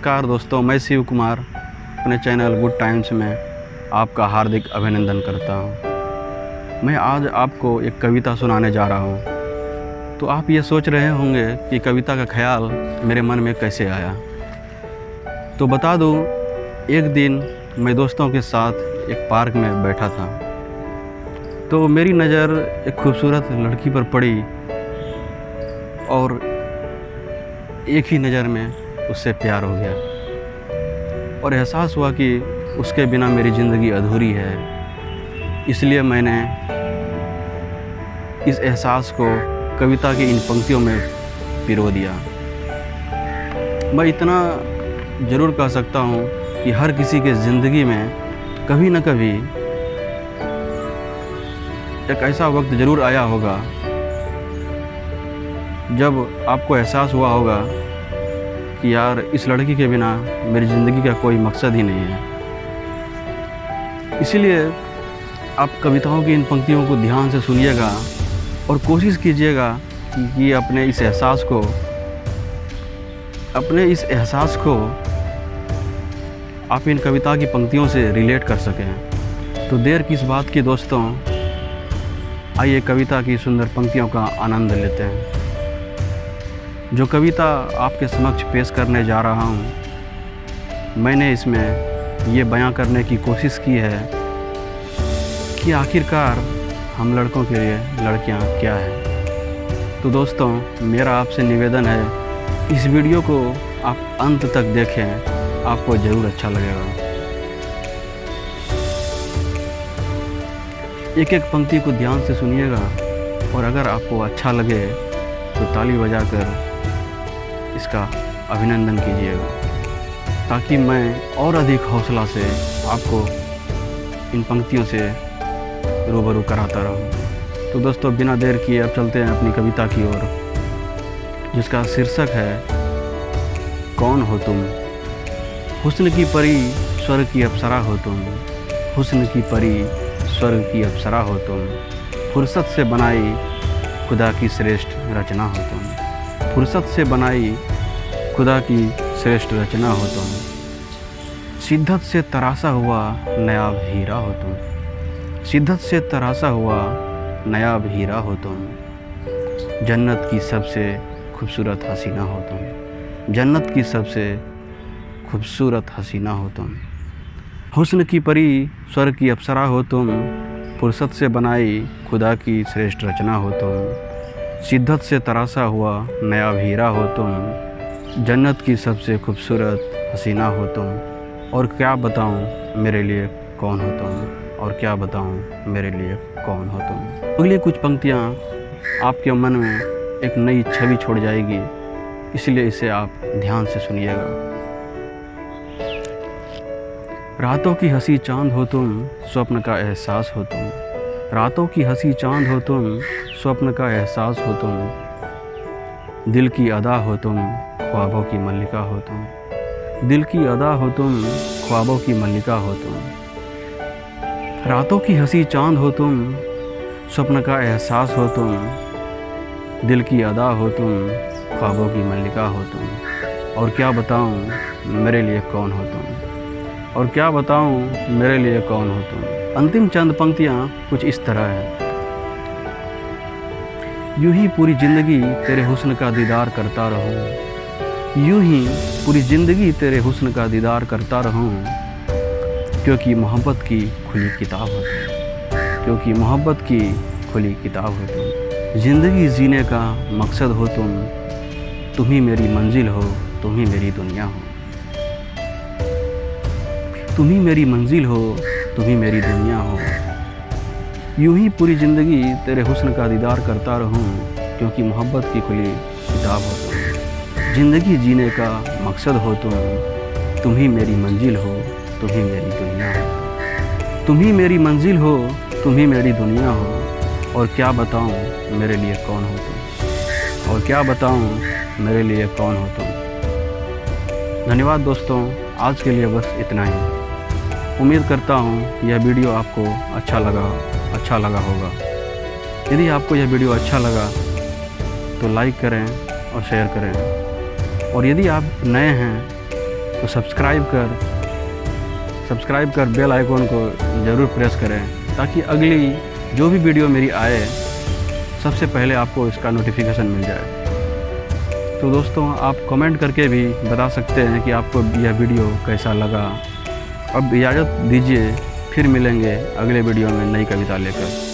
नमस्कार दोस्तों, मैं शिव कुमार अपने चैनल गुड टाइम्स में आपका हार्दिक अभिनंदन करता हूं। मैं आज आपको एक कविता सुनाने जा रहा हूं। तो आप ये सोच रहे होंगे कि कविता का ख्याल मेरे मन में कैसे आया। तो बता दूं, एक दिन मैं दोस्तों के साथ एक पार्क में बैठा था, तो मेरी नज़र एक खूबसूरत लड़की पर पड़ी और एक ही नज़र में उससे प्यार हो गया और एहसास हुआ कि उसके बिना मेरी ज़िंदगी अधूरी है। इसलिए मैंने इस एहसास को कविता की इन पंक्तियों में पिरो दिया। मैं इतना ज़रूर कह सकता हूँ कि हर किसी के ज़िंदगी में कभी न कभी एक ऐसा वक्त ज़रूर आया होगा जब आपको एहसास हुआ होगा कि यार, इस लड़की के बिना मेरी ज़िंदगी का कोई मकसद ही नहीं है। इसीलिए आप कविताओं की इन पंक्तियों को ध्यान से सुनिएगा और कोशिश कीजिएगा कि अपने इस एहसास को आप इन कविता की पंक्तियों से रिलेट कर सकें। तो देर किस बात की दोस्तों, आइए कविता की सुंदर पंक्तियों का आनंद लेते हैं। जो कविता आपके समक्ष पेश करने जा रहा हूँ, मैंने इसमें ये बयां करने की कोशिश की है कि आखिरकार हम लड़कों के लिए लड़कियाँ क्या है। तो दोस्तों, मेरा आपसे निवेदन है, इस वीडियो को आप अंत तक देखें, आपको ज़रूर अच्छा लगेगा। एक एक पंक्ति को ध्यान से सुनिएगा और अगर आपको अच्छा लगे तो ताली बजाकर इसका अभिनंदन कीजिएगा, ताकि मैं और अधिक हौसला से आपको इन पंक्तियों से रूबरू कराता रहूं। तो दोस्तों, बिना देर किए अब चलते हैं अपनी कविता की ओर, जिसका शीर्षक है कौन हो तुम। हुस्न की परी स्वर्ग की अप्सरा हो तुम, हुस्न की परी स्वर्ग की अप्सरा हो तुम, फुर्सत से बनाई खुदा की श्रेष्ठ रचना हो तुम, फुर्सत से बनाई खुदा की श्रेष्ठ रचना हो तुम, शिद्दत से तराशा हुआ नायाब हीरा हो तुम, शिद्दत से तराशा हुआ नायाब हीरा हो तुम, जन्नत की सबसे खूबसूरत हसीना हो तुम, जन्नत की सबसे खूबसूरत हसीना हो तुम, हुस्न की परी स्वर्ग की अप्सरा हो तुम, फुर्सत से बनाई खुदा की श्रेष्ठ रचना हो तुम, शिद्दत से तराशा हुआ नायाब हीरा हो तुम, जन्नत की सबसे खूबसूरत हसीना हो तुम, और क्या बताऊं मेरे लिए कौन हो तुम, और क्या बताऊं मेरे लिए कौन हो तुम। अगली कुछ पंक्तियां आपके मन में एक नई छवि छोड़ जाएगी, इसलिए इसे आप ध्यान से सुनिएगा। रातों की हंसी चांद हो तुम, स्वप्न का एहसास हो तुम, रातों की हंसी चांद हो तुम, स्वप्न का एहसास हो तुम, दिल की अदा हो तुम, ख्वाबों की मल्लिका हो तुम, दिल की अदा हो तुम, ख्वाबों की मल्लिका हो तुम, रातों की हंसी चांद हो तुम, स्वप्न का एहसास हो तुम, दिल की अदा हो तुम, ख्वाबों की मल्लिका हो तुम, और क्या बताऊं मेरे लिए कौन हो तुम, और क्या बताऊं मेरे लिए कौन हो तुम। अंतिम चंद पंक्तियां कुछ इस तरह हैं। यूं ही पूरी ज़िंदगी तेरे हुस्न का दीदार करता रहूं, यूं ही पूरी ज़िंदगी तेरे हुस्न का दीदार करता रहूं, क्योंकि मोहब्बत की खुली किताब हो तुम, क्योंकि मोहब्बत की खुली किताब हो तुम, ज़िंदगी जीने का मकसद हो तुम ही मेरी मंजिल हो, तुम ही मेरी दुनिया हो, तुम ही मेरी मंजिल हो, तुम ही मेरी दुनिया हो, यूं ही पूरी ज़िंदगी तेरे हुस्न का दीदार करता रहूं, क्योंकि मोहब्बत की खुली किताब हो तुम, ज़िंदगी जीने का मकसद हो तुम ही मेरी मंजिल हो, तुम ही मेरी दुनिया हो, तुम ही मेरी मंजिल हो, तुम ही मेरी दुनिया हो, और क्या बताऊं मेरे लिए कौन हो तुम, और क्या बताऊं मेरे लिए कौन हो तुम। धन्यवाद दोस्तों, आज के लिए बस इतना ही। उम्मीद करता हूँ यह वीडियो आपको अच्छा लगा होगा। यदि आपको यह वीडियो अच्छा लगा तो लाइक करें और शेयर करें, और यदि आप नए हैं तो सब्सक्राइब कर बेल आइकॉन को ज़रूर प्रेस करें, ताकि अगली जो भी वीडियो मेरी आए सबसे पहले आपको इसका नोटिफिकेशन मिल जाए। तो दोस्तों, आप कमेंट करके भी बता सकते हैं कि आपको यह वीडियो कैसा लगा। अब इजाज़त दीजिए, फिर मिलेंगे अगले वीडियो में नई कविता लेकर।